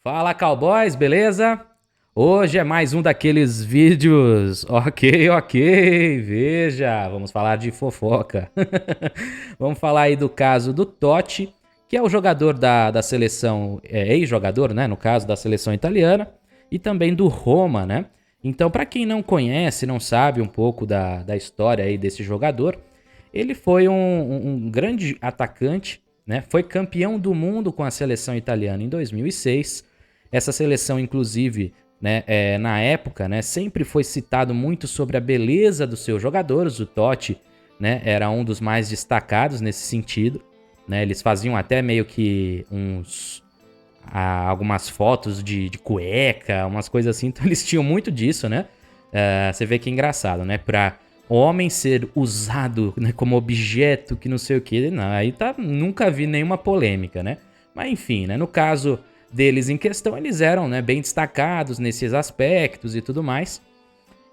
Fala, cowboys, beleza? Hoje é mais um daqueles vídeos. Ok, ok, veja, vamos falar de fofoca. Vamos falar aí do caso do Totti, que é o jogador da seleção, ex-jogador, né? No caso da seleção italiana, e também do Roma, né? Então, para quem não conhece, não sabe um pouco da história aí desse jogador, ele foi um grande atacante, né? Foi campeão do mundo com a seleção italiana em 2006. Essa seleção, inclusive, né, na época, né, sempre foi citado muito sobre a beleza dos seus jogadores. O Totti, né, era um dos mais destacados nesse sentido. Né, eles faziam até meio que algumas fotos de cueca, umas coisas assim. Então eles tinham muito disso, né? Você vê que é engraçado, né? Pra homem ser usado, né, como objeto, que não sei o que. Não, aí tá, nunca vi nenhuma polêmica, né? Mas enfim, né? No caso deles em questão, eles eram, né, bem destacados nesses aspectos e tudo mais.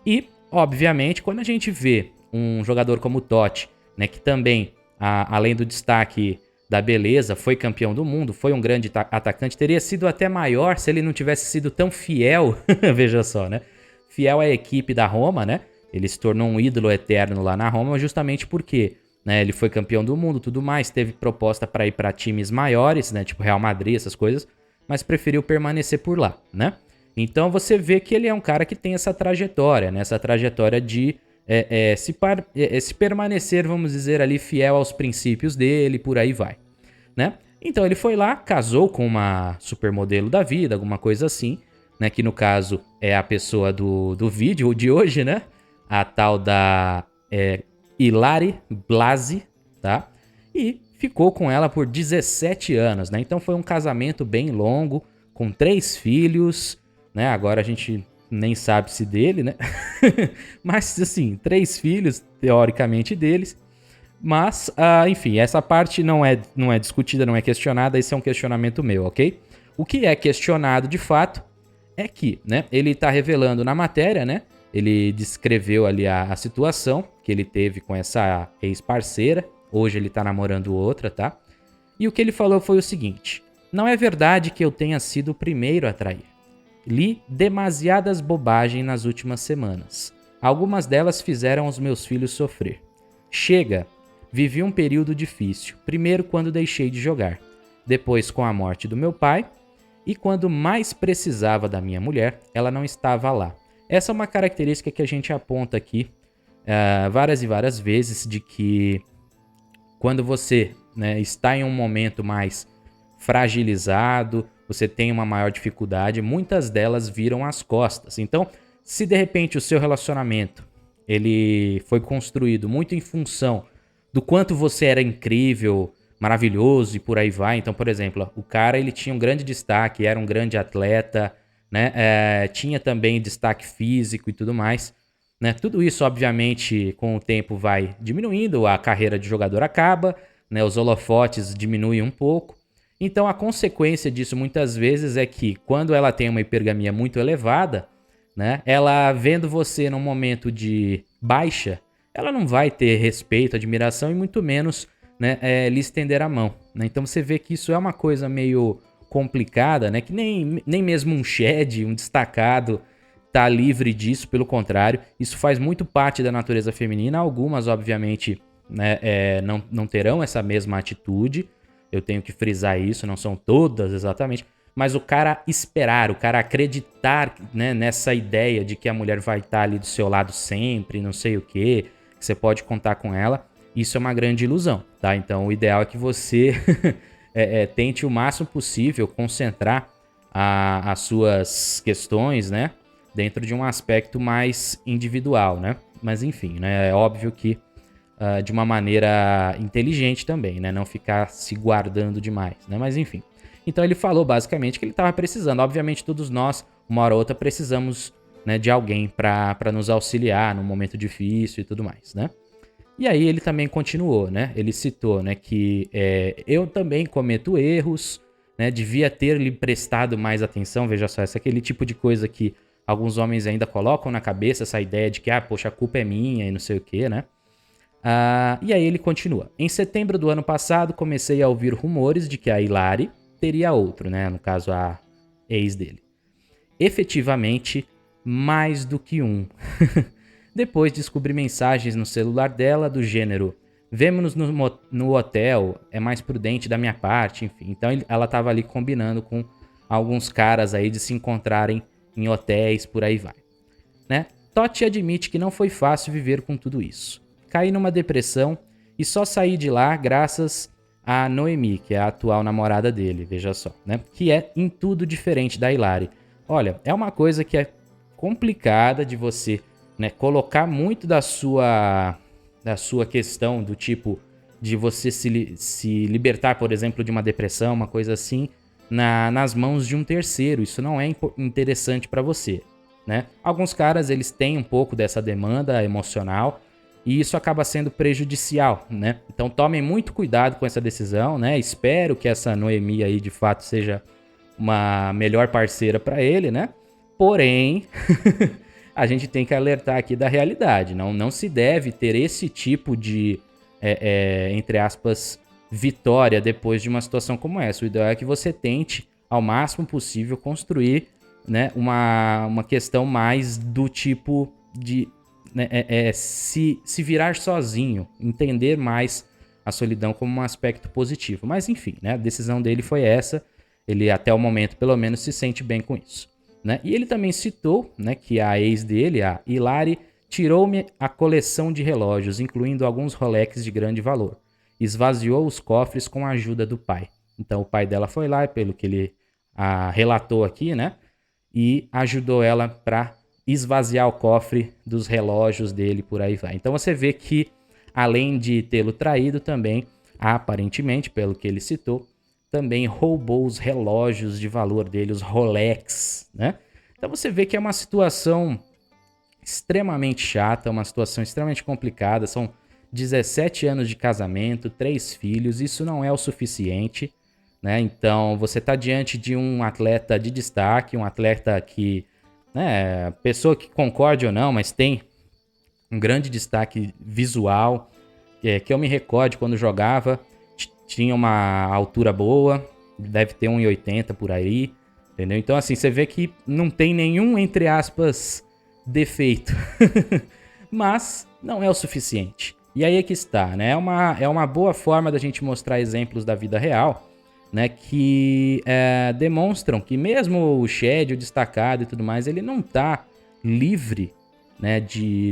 E, obviamente, quando a gente vê um jogador como o Totti, né, que também, além do destaque da beleza, foi campeão do mundo, foi um grande atacante, teria sido até maior se ele não tivesse sido tão fiel, veja só, né? Fiel à equipe da Roma, né? Ele se tornou um ídolo eterno lá na Roma, justamente porque, né, ele foi campeão do mundo, tudo mais, teve proposta para ir para times maiores, né, tipo Real Madrid, essas coisas, mas preferiu permanecer por lá, né? Então você vê que ele é um cara que tem essa trajetória, né? Essa trajetória de se permanecer, vamos dizer ali, fiel aos princípios dele, por aí vai, né? Então ele foi lá, casou com uma supermodelo da vida, alguma coisa assim, né? Que no caso é a pessoa do vídeo de hoje, né? A tal da Ilari Blasi, tá? E ficou com ela por 17 anos, né? Então foi um casamento bem longo, com 3 filhos, né? Agora a gente nem sabe se dele, né? Mas assim, 3 filhos, teoricamente deles. Mas, enfim, essa parte não é discutida, não é questionada, esse é um questionamento meu, ok? O que é questionado de fato é que, né, ele está revelando na matéria, né? Ele descreveu ali a situação que ele teve com essa ex-parceira. Hoje ele tá namorando outra, tá? E o que ele falou foi o seguinte: não é verdade que eu tenha sido o primeiro a trair. Li demasiadas bobagens nas últimas semanas. Algumas delas fizeram os meus filhos sofrer. Chega! Vivi um período difícil. Primeiro quando deixei de jogar. Depois com a morte do meu pai. E quando mais precisava da minha mulher, ela não estava lá. Essa é uma característica que a gente aponta aqui várias e várias vezes, de que quando você, né, está em um momento mais fragilizado, você tem uma maior dificuldade, muitas delas viram as costas. Então, se de repente o seu relacionamento ele foi construído muito em função do quanto você era incrível, maravilhoso e por aí vai. Então, por exemplo, o cara ele tinha um grande destaque, era um grande atleta, né? Tinha também destaque físico e tudo mais. Né? Tudo isso, obviamente, com o tempo vai diminuindo, a carreira de jogador acaba, né? Os holofotes diminuem um pouco. Então, a consequência disso muitas vezes é que, quando ela tem uma hipergamia muito elevada, né? Ela vendo você num momento de baixa, ela não vai ter respeito, admiração e muito menos, né, lhe estender a mão. Né? Então você vê que isso é uma coisa meio complicada, né? Que nem mesmo um shed, um destacado, tá livre disso, pelo contrário, isso faz muito parte da natureza feminina. Algumas, obviamente, né, não terão essa mesma atitude, eu tenho que frisar isso, não são todas exatamente, mas o cara esperar, o cara acreditar, né, nessa ideia de que a mulher vai estar ali do seu lado sempre, não sei o quê, que você pode contar com ela, isso é uma grande ilusão, tá? Então o ideal é que você tente o máximo possível concentrar as suas questões, né, dentro de um aspecto mais individual, né? Mas enfim, né, é óbvio que de uma maneira inteligente também, né? Não ficar se guardando demais, né? Mas enfim. Então ele falou basicamente que ele estava precisando. Obviamente todos nós, uma hora ou outra, precisamos, né, de alguém para nos auxiliar num momento difícil e tudo mais, né? E aí ele também continuou, né? Ele citou, né, que eu também cometo erros, né? Devia ter lhe prestado mais atenção. Veja só, esse é aquele tipo de coisa que alguns homens ainda colocam na cabeça, essa ideia de que, poxa, a culpa é minha e não sei o quê, né? E aí ele continua. Em setembro do ano passado, comecei a ouvir rumores de que a Hilary teria outro, né? No caso, ex dele. Efetivamente, mais do que um. Depois descobri mensagens no celular dela do gênero: vemo-nos no hotel, é mais prudente da minha parte, enfim. Então ela tava ali combinando com alguns caras aí de se encontrarem em hotéis, por aí vai, né? Totti admite que não foi fácil viver com tudo isso. Caí numa depressão e só saí de lá graças a Noemi, que é a atual namorada dele, veja só, né? Que é em tudo diferente da Hilary. Olha, é uma coisa que é complicada de você, né, colocar muito da sua questão do tipo de você se libertar, por exemplo, de uma depressão, uma coisa assim, nas mãos de um terceiro. Isso não é interessante para você, né? Alguns caras, eles têm um pouco dessa demanda emocional e isso acaba sendo prejudicial, né? Então tomem muito cuidado com essa decisão, né? Espero que essa Noemi aí de fato seja uma melhor parceira para ele, né? Porém, a gente tem que alertar aqui da realidade. Não se deve ter esse tipo de, entre aspas, vitória depois de uma situação como essa. O ideal é que você tente, ao máximo possível, construir, né, uma questão mais do tipo de, né, se virar sozinho, entender mais a solidão como um aspecto positivo. Mas enfim, né, a decisão dele foi essa. Ele até o momento, pelo menos, se sente bem com isso, né? E ele também citou, né, que a ex dele, a Hilary, tirou-me a coleção de relógios, incluindo alguns Rolex de grande valor. Esvaziou os cofres com a ajuda do pai. Então o pai dela foi lá, pelo que ele relatou aqui, né? E ajudou ela para esvaziar o cofre dos relógios dele, por aí vai. Então você vê que, além de tê-lo traído, também, aparentemente, pelo que ele citou, também roubou os relógios de valor dele, os Rolex, né? Então você vê que é uma situação extremamente chata, uma situação extremamente complicada. São 17 anos de casamento, 3 filhos, isso não é o suficiente, né? Então você está diante de um atleta de destaque, um atleta que, né, pessoa que concorde ou não, mas tem um grande destaque visual, que eu me recordo quando jogava, tinha uma altura boa, deve ter 1,80 por aí, entendeu? Então assim, você vê que não tem nenhum, entre aspas, defeito, mas não é o suficiente. E aí é que está, né? É uma boa forma da gente mostrar exemplos da vida real, né? Que demonstram que mesmo o Shed, o destacado e tudo mais, ele não tá livre, né,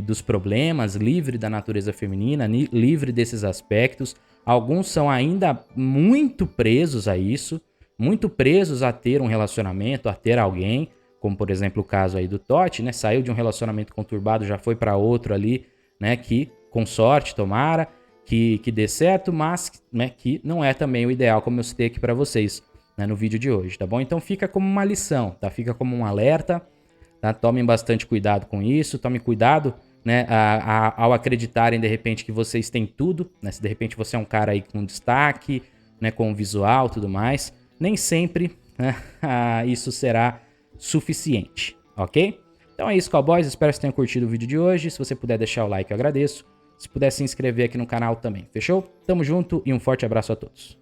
dos problemas, livre da natureza feminina, livre desses aspectos. Alguns são ainda muito presos a isso, muito presos a ter um relacionamento, a ter alguém, como por exemplo o caso aí do Totti, né? Saiu de um relacionamento conturbado, já foi para outro ali, né? Que com sorte, tomara, que dê certo, mas, né, que não é também o ideal, como eu citei aqui para vocês, né, no vídeo de hoje, tá bom? Então fica como uma lição, tá? Fica como um alerta, tá? Tomem bastante cuidado com isso, tomem cuidado, né, ao acreditarem de repente que vocês têm tudo, né? Se de repente você é um cara aí com destaque, né, com visual, tudo mais, nem sempre, né, isso será suficiente, ok? Então é isso, cowboys, espero que vocês tenham curtido o vídeo de hoje. Se você puder deixar o like, eu agradeço. Se puder se inscrever aqui no canal também, fechou? Tamo junto e um forte abraço a todos.